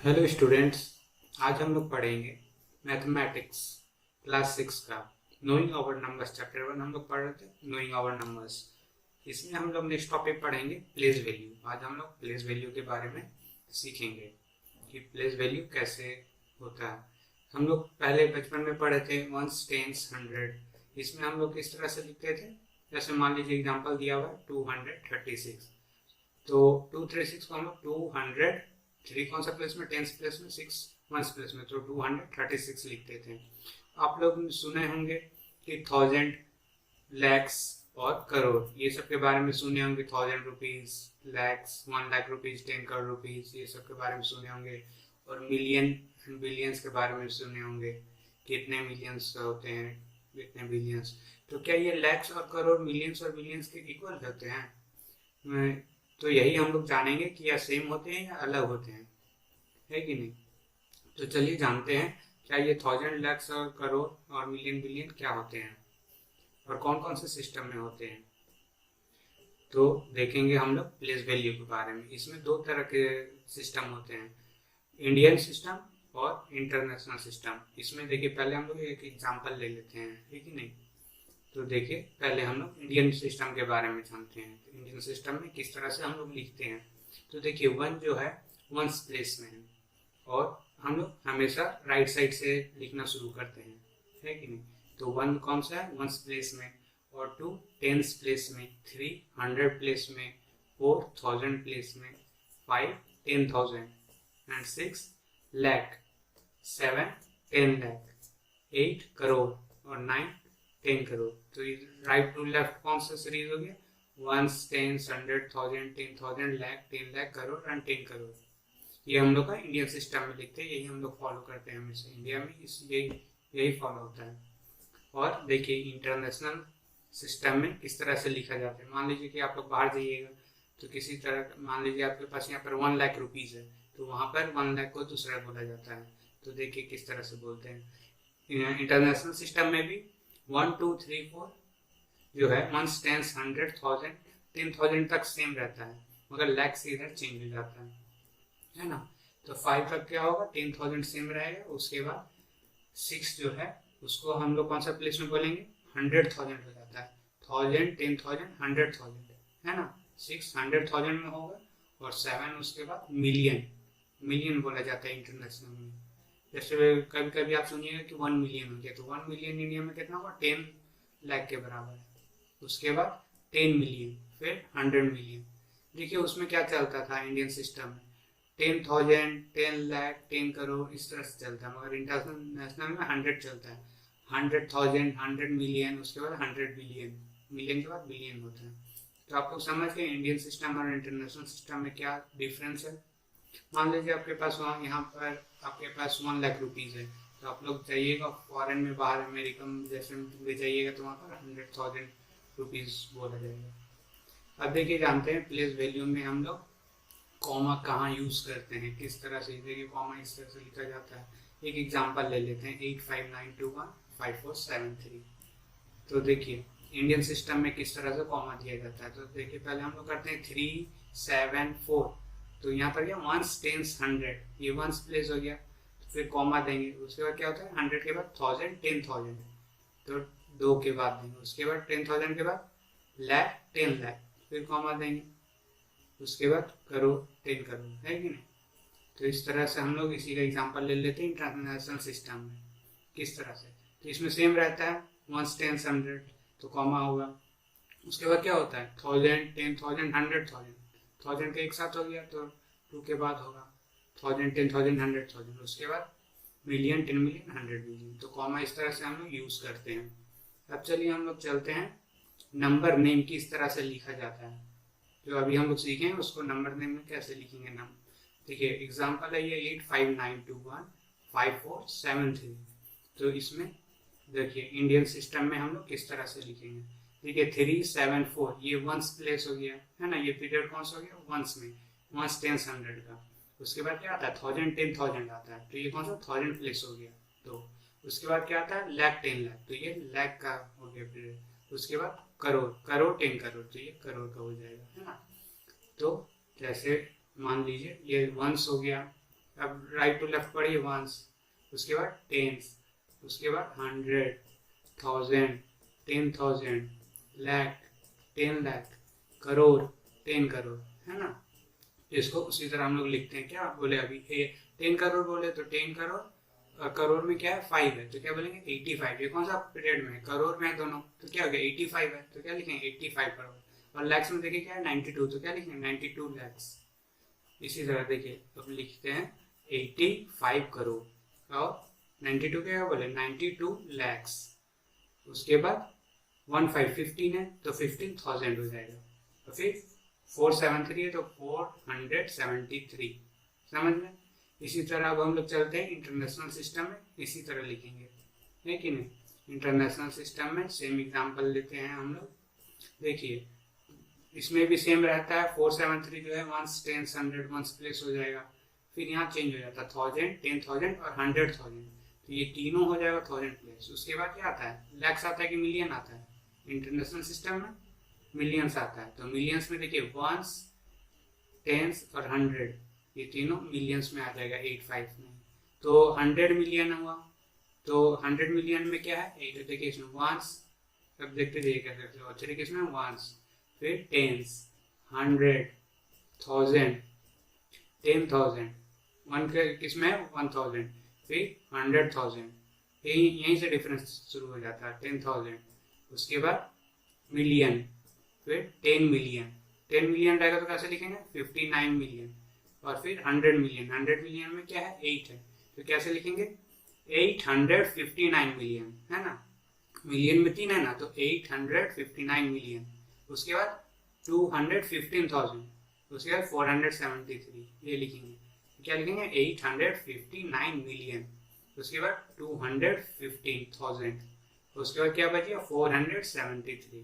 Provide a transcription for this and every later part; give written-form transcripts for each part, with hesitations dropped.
Hello students. आज हम लोग पढ़ेंगे मैथमेटिक्स क्लास 6 का नोइंग आवर नंबर्स चैप्टर 1 हम लोग पढ़ रहे थे नोइंग आवर नंबर्स। इसमें हम लोग नेक्स्ट टॉपिक पढ़ेंगे प्लेस वैल्यू। आज हम लोग प्लेस वैल्यू के बारे में सीखेंगे कि प्लेस वैल्यू कैसे होता है। हम लोग पहले बचपन में पढ़े थे वंस टेंस हंड्रेड। इसमें हम लोग किस तरह से लिखते थे, जैसे मान लीजिए एग्जाम्पल दिया हुआ है 236। तो 236 को हम लोग 200 थ्री कौन सा प्लेस में, टेंस प्लेस में, सिक्स वंस प्लेस में, तो 236 लिखते थे। आप लोग सुने होंगे कि थाउजेंड, लैक्स और करोड़, ये सब के बारे में सुने होंगे। 1000 rupees, lakhs, 1 lakh rupees, 10 crore rupees, ये सब के बारे में सुने होंगे। और मिलियन एंड बिलियंस के बारे में सुने होंगे, कितने मिलियंस होते हैं, कितने बिलियंस। तो क्या ये लैक्स और करोड़ मिलियंस और बिलियंस के इक्वल होते हैं? तो यही हम लोग जानेंगे कि या सेम होते हैं या अलग होते हैं, है कि नहीं। तो चलिए जानते हैं क्या ये थाउजेंड, लैक्स और करोड़ और मिलियन बिलियन क्या होते हैं और कौन कौन से सिस्टम में होते हैं। तो देखेंगे हम लोग प्लेस वैल्यू के बारे में। इसमें दो तरह के सिस्टम होते हैं, इंडियन सिस्टम और इंटरनेशनल सिस्टम। इसमें देखिए पहले हम लोग एक एग्जांपल ले लेते हैं, है कि नहीं। तो देखिए पहले हम लोग इंडियन सिस्टम के बारे में जानते हैं। तो इंडियन सिस्टम में किस तरह से हम लोग लिखते हैं। तो देखिए वन जो है वंस प्लेस में है और हम लोग हमेशा राइट साइड से लिखना शुरू करते हैं, है कि नहीं। तो वन कौन सा है, वंस प्लेस में। और टू टेंस प्लेस में, थ्री 100 प्लेस में, फोर 1000 प्लेस में, five 10,000 and six lakh, seven 10 lakh, 8 crore और 9 10 करोड़। तो राइट टू लेफ्ट कौन सा सीरीज हो गया, ones, tens, 100, 1000, 10,000, lakh, 10 lakh, crore and 10 crore. ये हम लोग का इंडियन सिस्टम में लिखते हैं, यही हम लोग फॉलो करते हैं हमेशा इंडिया में, इस यही फॉलो होता है। और देखिए इंटरनेशनल सिस्टम में किस तरह से लिखा जाता है। मान लीजिए कि आप लोग बाहर जाइएगा तो किसी तरह, मान लीजिए आपके पास यहाँ पर 1 लाख रुपीज है, तो वहाँ पर 1 लाख को दूसरा बोला जाता है। तो देखिए किस तरह से बोलते हैं। इंटरनेशनल सिस्टम में भी 1 2 3 4 जो है वंस, टेंस, 100, 1000, 10,000 तक सेम रहता है, मगर लैख से इधर चेंज हो जाता है ना। तो 5 तक क्या होगा, 10,000 सेम रहेगा। उसके बाद 6 जो है उसको हम लोग कौन सा प्लेस में बोलेंगे, 100,000 हो जाता है। 1000, 10,000, 100,000, है ना। 6 100,000 में होगा और 7 उसके बाद मिलियन, मिलियन बोला जाता है इंटरनेशनल में। जैसे कभी कभी आप सुनिएगा कि 1 मिलियन हो गया, तो 1 मिलियन इंडिया में कितना होगा, 10 लाख के बराबर है। उसके बाद 10 मिलियन, फिर 100 मिलियन। देखिए उसमें क्या चलता था इंडियन सिस्टम में, 10,000, 10 लाख, 10 करोड़, इस तरह से चलता है। मगर इंटरनेशनल में 100 चलता है, 100,000, 100 मिलियन, उसके बाद 100 बिलियन, मिलियन के बाद बिलियन होता है। तो आप लोग समझ गए इंडियन सिस्टम और इंटरनेशनल सिस्टम में क्या डिफरेंस है। मान लीजिए आपके पास वहाँ यहाँ पर आपके पास 1 लाख रुपीज है, तो आप लोग जाइएगा फॉरेन में, बाहर अमेरिका में जैसे में जाइएगा तो वहाँ पर 100,000 रुपीज बोला जाएगा। अब देखिए जानते हैं प्लेस वैल्यू में हम लोग कॉमा कहाँ यूज करते हैं, किस तरह से। देखिए कॉमा इस तरह से लिखा जाता है। एक एग्जांपल ले लेते हैं 8592155473। तो देखिए इंडियन सिस्टम में किस तरह से कॉमा दिया जाता है। तो देखिए पहले हम लोग करते हैं 3 7 4। तो यहाँ पर क्या, वंस, टेंस, 100, ये वंस प्लेस हो गया, तो फिर कॉमा देंगे। उसके बाद क्या होता है, 100 के बाद 1000, 10,000, तो 2 के बाद देंगे। उसके बाद 10,000 के बाद लैख, 10 लाख, फिर कॉमा देंगे। उसके बाद करोड़, 10 करोड़, है कि नहीं। तो इस तरह से हम लोग इसी का एग्जांपल ले लेते हैं इंटरनेशनल सिस्टम में किस तरह से। तो इसमें सेम रहता है, वंस, टेंस, 100, तो कॉमा होगा। उसके बाद क्या होता है, 1000, 10,000, 100,000, 1000 का एक साथ हो गया तो 2 के बाद होगा 1000, 10,000, 100,000। उसके बाद मिलियन, 10 मिलियन, 100 मिलियन। तो कॉमा इस तरह से हम लोग यूज करते हैं। अब चलिए हम लोग चलते हैं नंबर नेम किस तरह से लिखा जाता है। जो अभी हम लोग सीखेंगे उसको नंबर नेम में कैसे लिखेंगे नाम। देखिए एग्जांपल है ये 8592155473। तो इसमें देखिए इंडियन सिस्टम में हम लोग किस तरह से लिखेंगे। देखिए 3 7 4 ये वंस प्लेस हो गया, है ना। ये पीरियड कौन सा हो गया, वंस में, वंस, टेंस, 100 का। उसके बाद क्या आता है, 1000, 10,000 आता है, तो ये कौन सा 1000 प्लेस हो गया। तो उसके बाद क्या आता है, लैख, 10 लाख, तो ये लैख का हो गया पीरियड। उसके बाद करोड़, करोड़ 10 करोड़, तो ये करोड़ का हो जाएगा, है ना। तो जैसे मान लीजिए ये वंस हो गया, अब राइट टू लेफ्ट पढ़िए वंस, उसके बाद टेंस, उसके बाद 100, 1000, 10,000, लाख, 10 लाख, करोड़, 10 करोड़, है ना। इसको उसी तरह हम लोग लिखते हैं। क्या बोले अभी 10 करोड़ बोले तो 10 करोड़, करोड़ में क्या है 5 है तो क्या बोलेंगे 85। ये कौन सा पीरियड में है, करोड़ में है दोनों, तो क्या हो गया 85 है तो क्या लिखेंगे 85 करोड़। और लैक्स में देखिए क्या है 92, तो क्या लिखेंगे 92 लैक्स। इसी तरह देखिए अब लिखते हैं 85 करोड़ और 92 क्या बोले 92 लैक्स। उसके बाद 15 है तो 15,000 हो जाएगा। तो फिर 473 है तो 473, समझ में। इसी तरह अब हम लोग चलते हैं इंटरनेशनल सिस्टम में, इसी तरह लिखेंगे, है कि नहीं। इंटरनेशनल सिस्टम में सेम एग्जांपल लेते हैं हम लोग। देखिए इसमें भी सेम रहता है, 473 जो है वंस, टेंस, 100 वंस प्लेस हो जाएगा। फिर यहाँ चेंज हो जाता है 1000, 10,000 और 100,000, तो ये तीनों हो जाएगा 1000 प्लेस। उसके बाद क्या आता है, लैक्स आता है कि मिलियन आता है। इंटरनेशनल सिस्टम में मिलियंस आता है, तो मिलियंस में देखिए वंस, टेंस और 100, ये तीनों मिलियंस में आ जाएगा 85 में। तो 100 मिलियन हुआ, तो 100 मिलियन में क्या है 8, देखिए इसमें वंस, अब देखते जाइए क्या करते हो, अच्छे किसमें वंस, फिर टेंस, 100, 1000, 10,000, वन के किसमें 1000, फिर 100,000, यहीं से डिफरेंस शुरू हो जाता है 10,000। उसके बाद मिलियन, फिर 10 मिलियन, 10 मिलियन रहेगा तो कैसे लिखेंगे 59 मिलियन। और फिर 100 मिलियन, 100 मिलियन में क्या है 8 है तो कैसे लिखेंगे 859 मिलियन, है ना। मिलियन में 3 है ना, तो 859 मिलियन। उसके बाद 215,000, उसके बाद 473, ये लिखेंगे। क्या लिखेंगे 859 मिलियन, उसके बाद 215,000, उसके बाद क्या बचेगा 473।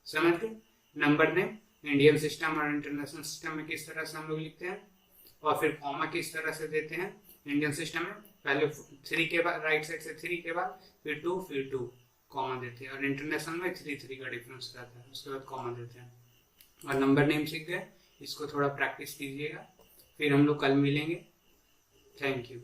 समझ गए। नंबर ने इंडियन सिस्टम और इंटरनेशनल सिस्टम में किस तरह से हम लोग लिखते हैं, और फिर कॉमा किस तरह से देते हैं। इंडियन सिस्टम में पहले 3 के बाद, राइट साइड से 3 के बाद फिर 2, फिर 2 कॉमा देते हैं, और इंटरनेशनल में 3 का डिफरेंस रहता है, उसके बाद कॉमा देते हैं। और नंबर नेम सीख गए, इसको थोड़ा प्रैक्टिस कीजिएगा, फिर हम लोग कल मिलेंगे। Thank you.